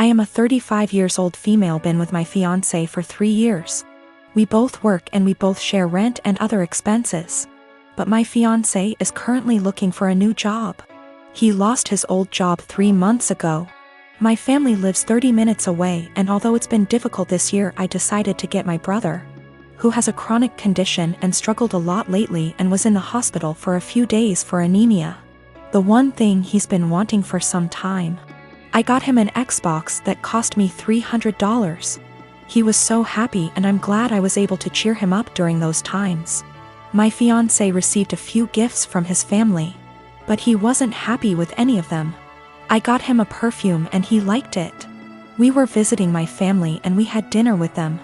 I am a 35 years old female, been with my fiancé for 3 years. We both work and we both share rent and other expenses. But my fiancé is currently looking for a new job. He lost his old job 3 months ago. My family lives 30 minutes away, and although it's been difficult this year, I decided to get my brother, who has a chronic condition and struggled a lot lately and was in the hospital for a few days for anemia. The one thing he's been wanting for some time. I got him an Xbox that cost me $300. He was so happy, and I'm glad I was able to cheer him up during those times. My fiancé received a few gifts from his family, but he wasn't happy with any of them. I got him a perfume and he liked it. We were visiting my family and we had dinner with them.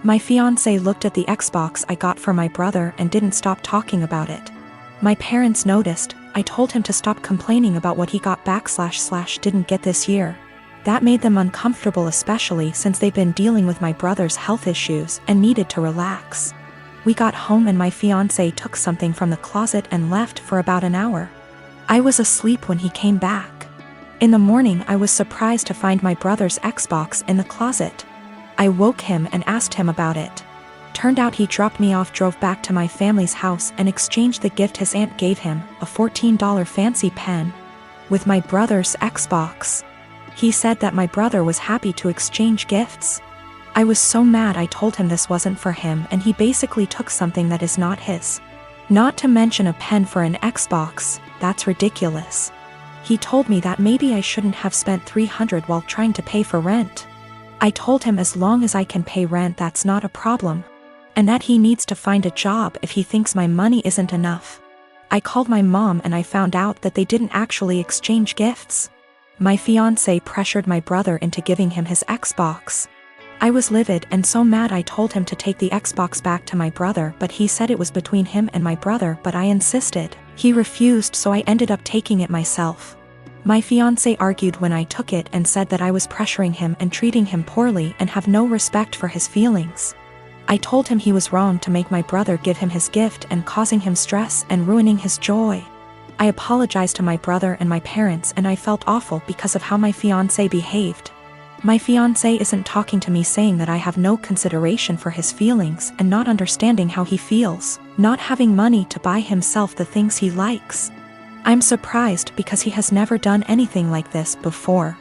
My fiancé looked at the Xbox I got for my brother and didn't stop talking about it. My parents noticed. I told him to stop complaining about what he got / didn't get this year. That made them uncomfortable, especially since they've been dealing with my brother's health issues and needed to relax. We got home and my fiancé took something from the closet and left for about an hour. I was asleep when he came back. In the morning, I was surprised to find my brother's Xbox in the closet. I woke him and asked him about it. Turned out he dropped me off, drove back to my family's house, and exchanged the gift his aunt gave him, a $14 fancy pen, with my brother's Xbox. He said that my brother was happy to exchange gifts. I was so mad. I told him this wasn't for him, and he basically took something that is not his. Not to mention a pen for an Xbox. That's ridiculous. He told me that maybe I shouldn't have spent $300 while trying to pay for rent. I told him as long as I can pay rent, that's not a problem, and that he needs to find a job if he thinks my money isn't enough. I called my mom and I found out that they didn't actually exchange gifts. My fiancé pressured my brother into giving him his Xbox. I was livid and so mad. I told him to take the Xbox back to my brother, but he said it was between him and my brother, but I insisted. He refused, so I ended up taking it myself. My fiancé argued when I took it and said that I was pressuring him and treating him poorly and have no respect for his feelings. I told him he was wrong to make my brother give him his gift and causing him stress and ruining his joy. I apologized to my brother and my parents, and I felt awful because of how my fiancé behaved. My fiancé isn't talking to me, saying that I have no consideration for his feelings and not understanding how he feels, not having money to buy himself the things he likes. I'm surprised because he has never done anything like this before.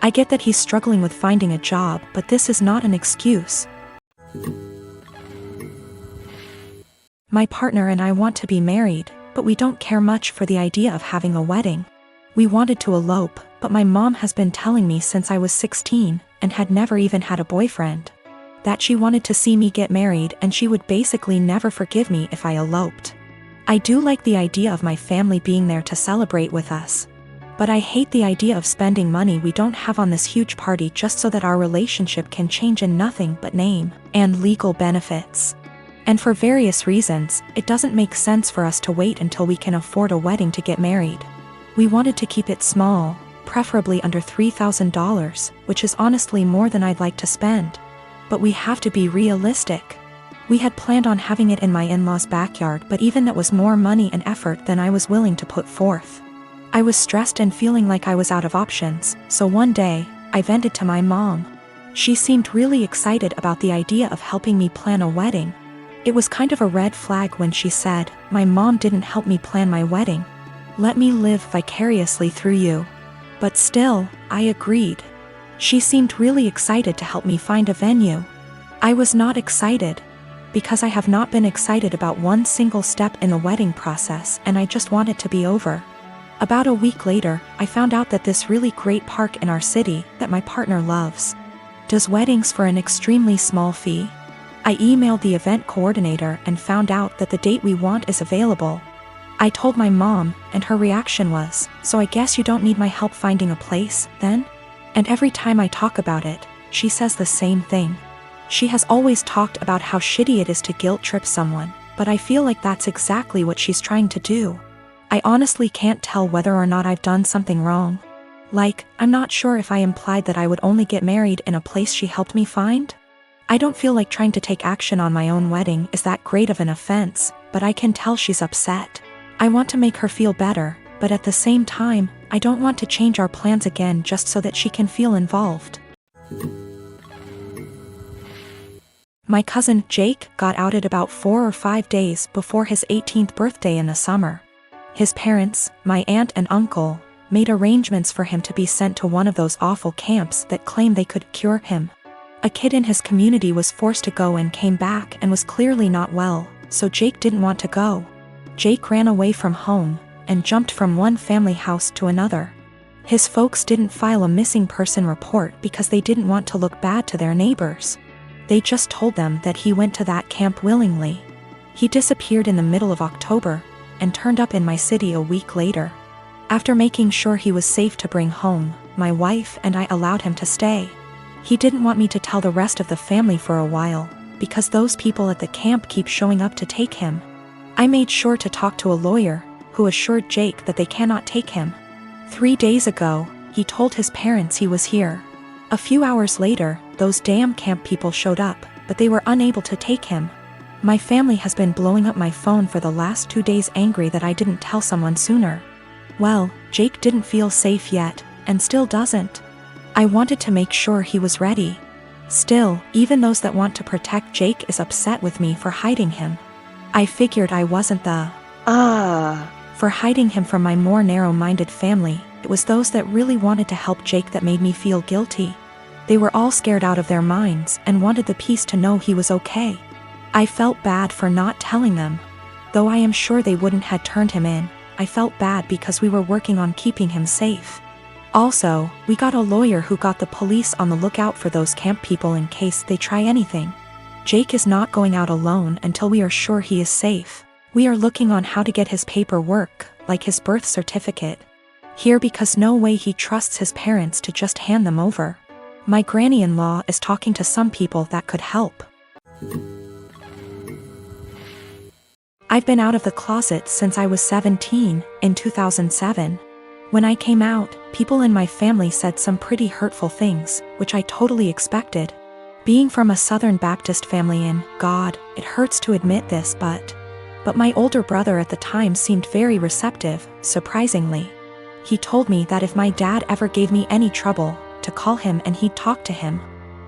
I get that he's struggling with finding a job, but this is not an excuse. My partner and I want to be married, but we don't care much for the idea of having a wedding. We wanted to elope, but my mom has been telling me since I was 16 and had never even had a boyfriend, that she wanted to see me get married and she would basically never forgive me if I eloped. I do like the idea of my family being there to celebrate with us, but I hate the idea of spending money we don't have on this huge party just so that our relationship can change in nothing but name and legal benefits. And for various reasons, it doesn't make sense for us to wait until we can afford a wedding to get married. We wanted to keep it small, preferably under $3,000, which is honestly more than I'd like to spend. But we have to be realistic. We had planned on having it in my in-laws' backyard, but even that was more money and effort than I was willing to put forth. I was stressed and feeling like I was out of options, so one day, I vented to my mom. She seemed really excited about the idea of helping me plan a wedding. It was kind of a red flag when she said, "My mom didn't help me plan my wedding. Let me live vicariously through you." But still, I agreed. She seemed really excited to help me find a venue. I was not excited, because I have not been excited about one single step in the wedding process, and I just want it to be over. About a week later, I found out that this really great park in our city, that my partner loves, does weddings for an extremely small fee. I emailed the event coordinator and found out that the date we want is available. I told my mom, and her reaction was, "So I guess you don't need my help finding a place, then?" And every time I talk about it, she says the same thing. She has always talked about how shitty it is to guilt trip someone, but I feel like that's exactly what she's trying to do. I honestly can't tell whether or not I've done something wrong. Like, I'm not sure if I implied that I would only get married in a place she helped me find. I don't feel like trying to take action on my own wedding is that great of an offense, but I can tell she's upset. I want to make her feel better, but at the same time, I don't want to change our plans again just so that she can feel involved. My cousin Jake got outed about 4 or 5 days before his 18th birthday in the summer. His parents, my aunt and uncle, made arrangements for him to be sent to one of those awful camps that claim they could cure him. A kid in his community was forced to go and came back and was clearly not well, so Jake didn't want to go. Jake ran away from home and jumped from one family house to another. His folks didn't file a missing person report because they didn't want to look bad to their neighbors. They just told them that he went to that camp willingly. He disappeared in the middle of October and turned up in my city a week later. After making sure he was safe to bring home, my wife and I allowed him to stay. He didn't want me to tell the rest of the family for a while, because those people at the camp keep showing up to take him. I made sure to talk to a lawyer, who assured Jake that they cannot take him. 3 days ago, he told his parents he was here. A few hours later, those damn camp people showed up, but they were unable to take him. My family has been blowing up my phone for the last 2 days, angry that I didn't tell someone sooner. Well, Jake didn't feel safe yet, and still doesn't. I wanted to make sure he was ready. Still, even those that want to protect Jake is upset with me for hiding him. I figured I wasn't for hiding him from my more narrow-minded family. It was those that really wanted to help Jake that made me feel guilty. They were all scared out of their minds and wanted the peace to know he was okay. I felt bad for not telling them. Though I am sure they wouldn't have turned him in, I felt bad because we were working on keeping him safe. Also, we got a lawyer who got the police on the lookout for those camp people in case they try anything. Jake is not going out alone until we are sure he is safe. We are looking on how to get his paperwork, like his birth certificate, here because no way he trusts his parents to just hand them over. My granny-in-law is talking to some people that could help. I've been out of the closet since I was 17, in 2007. When I came out, people in my family said some pretty hurtful things, which I totally expected. Being from a Southern Baptist family it hurts to admit this, but my older brother at the time seemed very receptive, surprisingly. He told me that if my dad ever gave me any trouble, to call him and he'd talk to him.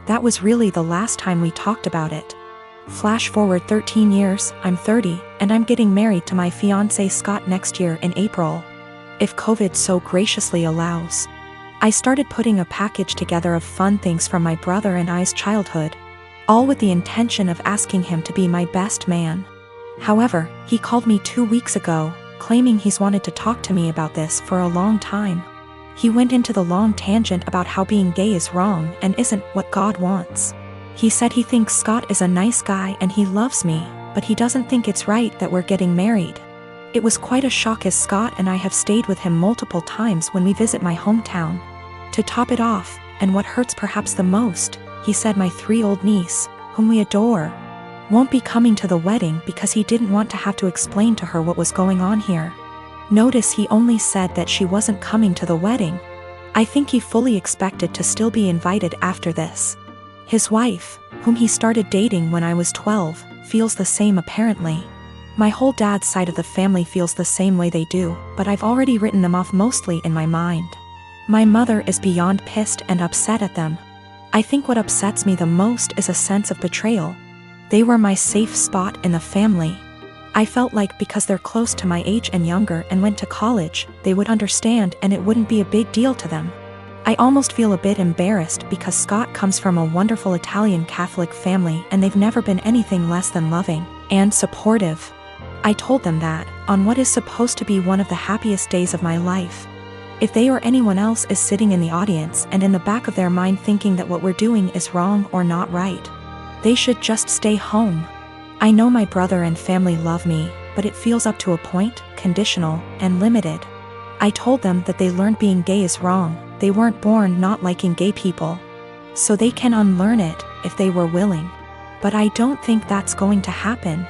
That was really the last time we talked about it. Flash forward 13 years, I'm 30, and I'm getting married to my fiancé Scott next year in April, if COVID so graciously allows. I started putting a package together of fun things from my brother and I's childhood, all with the intention of asking him to be my best man. However, he called me 2 weeks ago, claiming he's wanted to talk to me about this for a long time. He went into the long tangent about how being gay is wrong and isn't what God wants. He said he thinks Scott is a nice guy and he loves me, but he doesn't think it's right that we're getting married. It was quite a shock, as Scott and I have stayed with him multiple times when we visit my hometown. To top it off, and what hurts perhaps the most, he said my 3-year-old niece, whom we adore, won't be coming to the wedding because he didn't want to have to explain to her what was going on here. Notice he only said that she wasn't coming to the wedding. I think he fully expected to still be invited after this. His wife, whom he started dating when I was 12, feels the same apparently. My whole dad's side of the family feels the same way they do, but I've already written them off mostly in my mind. My mother is beyond pissed and upset at them. I think what upsets me the most is a sense of betrayal. They were my safe spot in the family. I felt like because they're close to my age and younger and went to college, they would understand and it wouldn't be a big deal to them. I almost feel a bit embarrassed because Scott comes from a wonderful Italian Catholic family and they've never been anything less than loving and supportive. I told them that, on what is supposed to be one of the happiest days of my life. If they or anyone else is sitting in the audience and in the back of their mind thinking that what we're doing is wrong or not right, they should just stay home. I know my brother and family love me, but it feels up to a point, conditional, and limited. I told them that they learned being gay is wrong. They weren't born not liking gay people. So they can unlearn it, if they were willing. But I don't think that's going to happen.